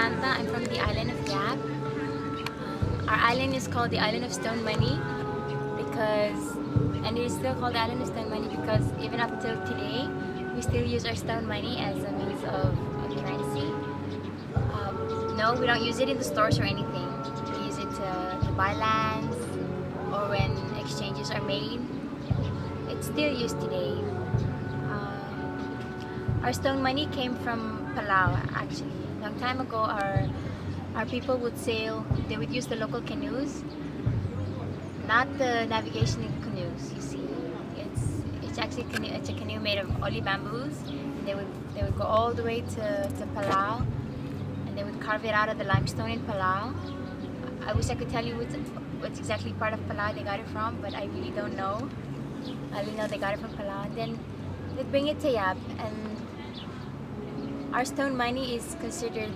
Samantha. I'm from the island of Gap. Our island is called the Island of Stone Money because, and it is still called the Island of Stone Money because even up till today, we still use our stone money as a means of currency. No, we don't use it in the stores or anything. We use it to buy lands or when exchanges are made. It's still used today. Our stone money came from Palau actually. A long time ago, our people would sail. They would use the local canoes, not the navigation canoes. You see, it's actually it's a canoe made of only bamboos. And they would go all the way to Palau, and they would carve it out of the limestone in Palau. I wish I could tell you what's exactly part of Palau they got it from, but I really don't know. I only know they got it from Palau. And then they'd bring it to Yap, and our stone money is considered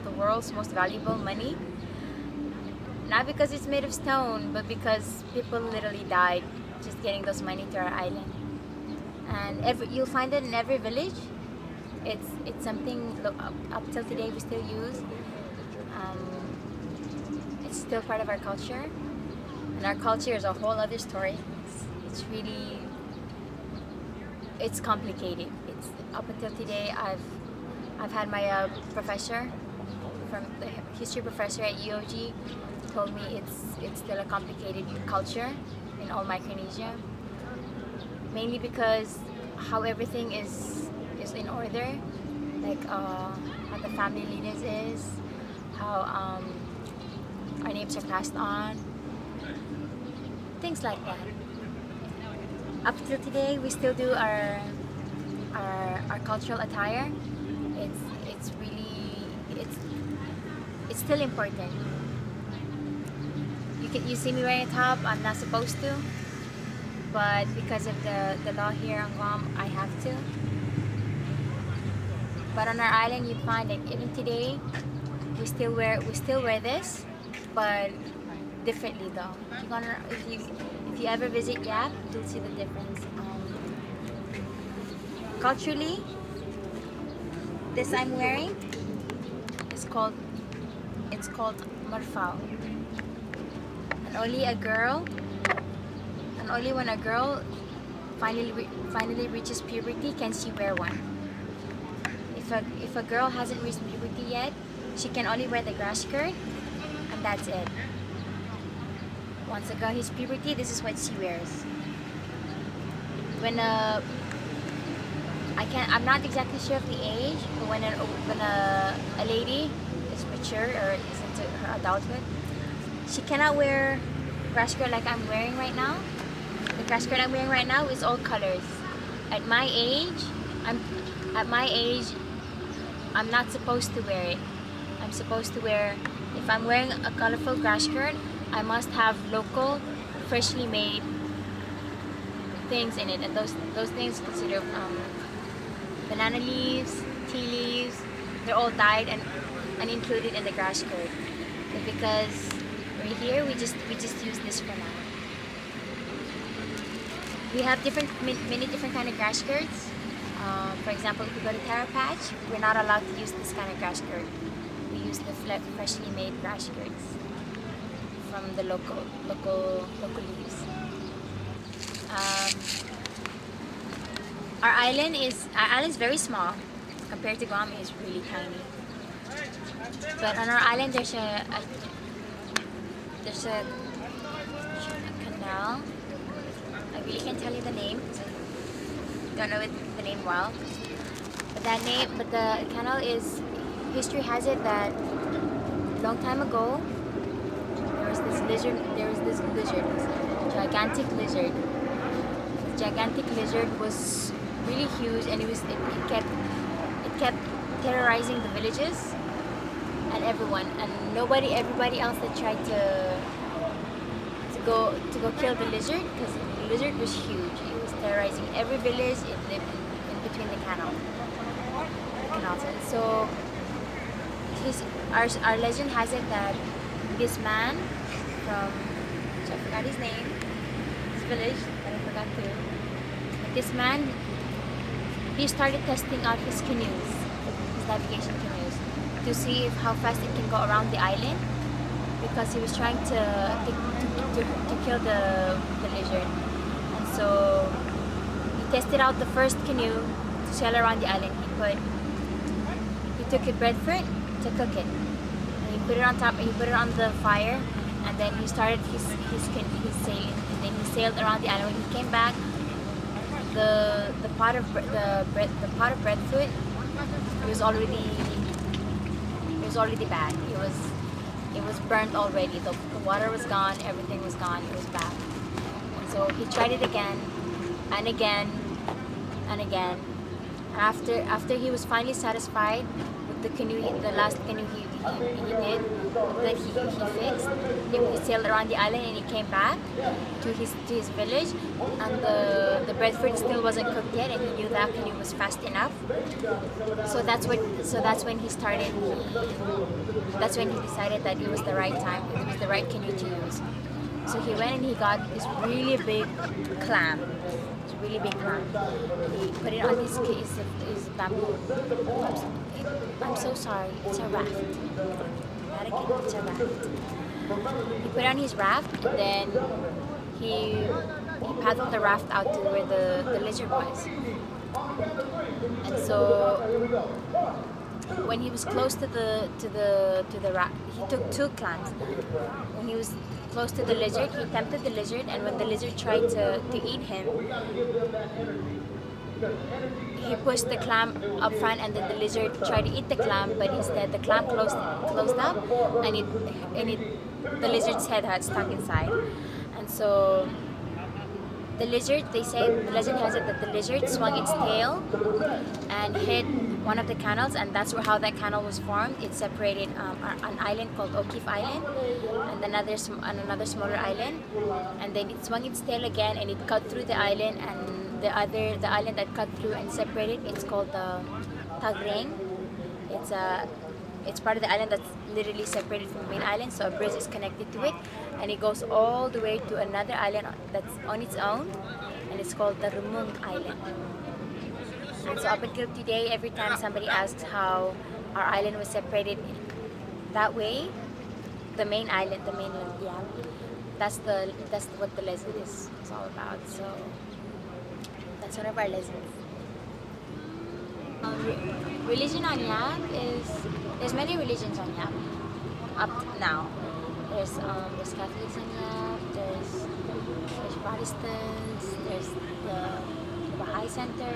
the world's most valuable money. Not because it's made of stone, but because people literally died just getting those money to our island. And you'll find it in every village. It's something up till today we still use. It's still part of our culture, and our culture is a whole other story. It's really complicated. It's up until today. I've had my professor from the history professor at UOG told me it's still a complicated culture in all Micronesia, mainly because how everything is in order, like how the family lineage is, how our names are passed on, things like that. Up till today, we still do our cultural attire. It's still important. You see me wearing a top. I'm not supposed to, but because of the law here on Guam, I have to. But on our island, you'd find that even today, we still wear this, but differently though. If you ever visit Yap, you'll see the difference. Culturally, this I'm wearing is called marfao, and only when a girl finally reaches puberty can she wear one. If a girl hasn't reached puberty yet, she can only wear the grass skirt, and that's it. Once a girl hits puberty, this is what she wears. I'm not exactly sure of the age, but when a lady is mature or is into her adulthood, she cannot wear grass skirt like I'm wearing right now. The grass skirt I'm wearing right now is all colors. At my age, I'm not supposed to wear it. I'm supposed to wear, if I'm wearing a colorful grass skirt, I must have local, freshly made things in it, and those things consider banana leaves, tea leaves. They're all dyed and included in the grass skirt. But because we're here, we just use this for now. We have many different kind of grass skirts. For example, if you go to Tara Patch, we're not allowed to use this kind of grass skirt. We use the freshly made grass skirts from the local leaves. Our island is very small compared to Guam. It's really tiny. But on our island, there's a canal. I really can't tell you the name. Don't know the name well. But the canal is. History has it that long time ago there was this lizard, gigantic lizard. The gigantic lizard was really huge, and it kept terrorizing the villages and everyone, and everybody else that tried to go kill the lizard, because the lizard was huge. It was terrorizing every village. It lived in between the canals. And so our legend has it that this man from, I forgot his name, this village that I forgot too. But this man, he started testing out his canoes, his navigation canoes, to see if how fast it can go around the island, because he was trying to kill the lizard. And so he tested out the first canoe to sail around the island. He took it breadfruit to cook it, and he put it on top, and he put it on the fire, and then he started his sailing, and then he sailed around the island. When he came back, the pot of breadfruit, it was already bad. It was burnt already. The water was gone. Everything was gone. It was bad. And so he tried it again, and again, and again. After he was finally satisfied with the canoe, the last canoe he did, that he fixed, he sailed around the island, and he came back to his village, and the breadfruit still wasn't cooked yet, and he knew that canoe was fast enough. So that's when he started. That's when he decided that it was the right time. It was the right canoe to use. So he went and he got this really big clam. Really big clam. He put it on his bamboo. I'm so sorry. It's a raft. Not a canoe. It's a raft. He put it on his raft, and then he paddled the raft out to where the lizard was. And so when he was close to the raft, he took 2 clams. When he was close to the lizard, he tempted the lizard, and when the lizard tried to eat him, he pushed the clam up front, and then the lizard tried to eat the clam, but instead the clam closed up, and the lizard's head had stuck inside. And so the lizard, the legend has it that the lizard swung its tail and hit one of the canals, and that's how that canal was formed. It separated an island called O'Keefe Island and another smaller island, and then it swung its tail again, and it cut through the island, and the island that cut through and separated, it's called the Tagreng. It's part of the island that's literally separated from the main island, so a bridge is connected to it, and it goes all the way to another island that's on its own, and it's called the Rumung Island. And so up until today, every time somebody asks how our island was separated that way, the mainland, yeah, that's what the legend is all about. So that's one of our legends. Religion on Yap there's many religions on Yap up now. There's Catholics on Yap, there's Protestants, there's the Baha'i Center,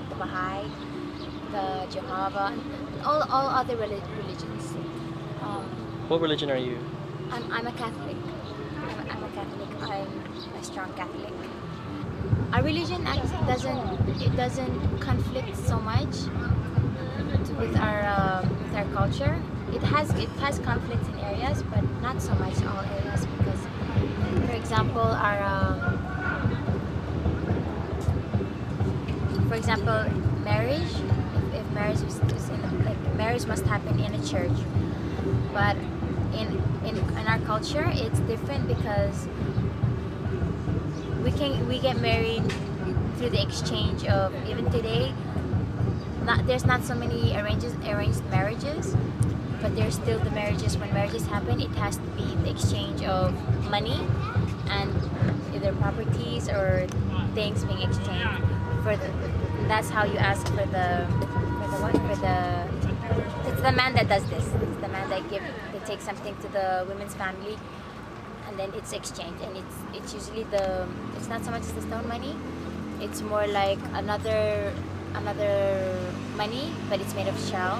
the Baha'i, the Jehovah, all other religions. What religion are you? I'm a Catholic. I'm a Catholic. I'm a strong Catholic. Our religion actually doesn't conflict so much with our culture. It has conflicts in areas, but not so much all areas. Because, for example, marriage. If marriage is marriage must happen in a church, but in our culture it's different, because we get married through the exchange of, even today, there's not so many arranged marriages, but there's still the marriages. When marriages happen, it has to be the exchange of money and either properties or things being exchanged that's how you ask for the it's the man that does this. It's the man that takes something to the women's family, and then it's exchanged, and it's usually it's not so much as the stone money, it's more like another money, but it's made of shell.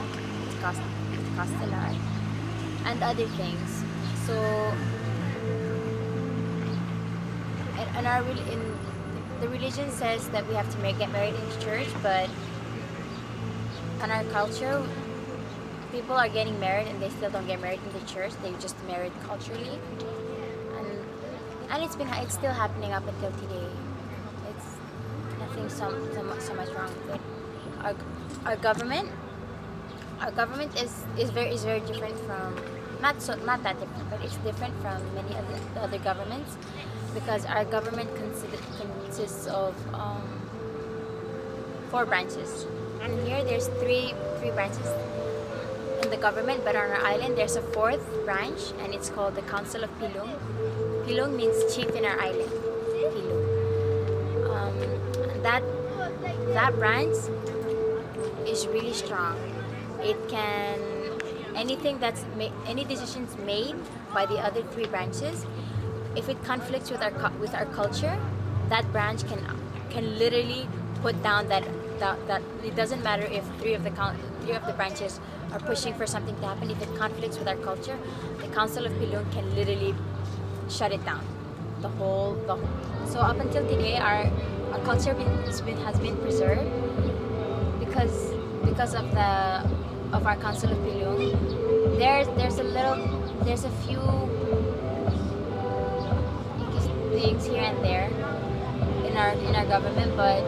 It costs a lot, and other things. So the religion says that we have to get married in the church, but in our culture, people are getting married and they still don't get married in the church. They just married culturally, and it's still happening up until today. It's nothing so much wrong with it. Our government is very different from, not that different, but it's different from many of the other governments, because our government consists of 4 branches. And here there's three branches. in the government, but on our island there's a fourth branch, and it's called the Council of Pilung. Pilung means chief in our island. Pilung. That branch is really strong. It can any decisions made by the other three branches, if it conflicts with our culture, that branch can literally put down that it doesn't matter if three of the branches are pushing for something to happen. If it conflicts with our culture, the Council of Pilung can literally shut it down. So up until today, our culture has been preserved because of our Council of Pilung. There's a few things here and there in our government, but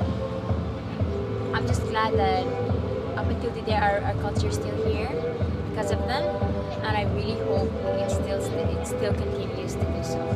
I'm just glad that up until today our culture is still here because of them, and I really hope it still continues to do so.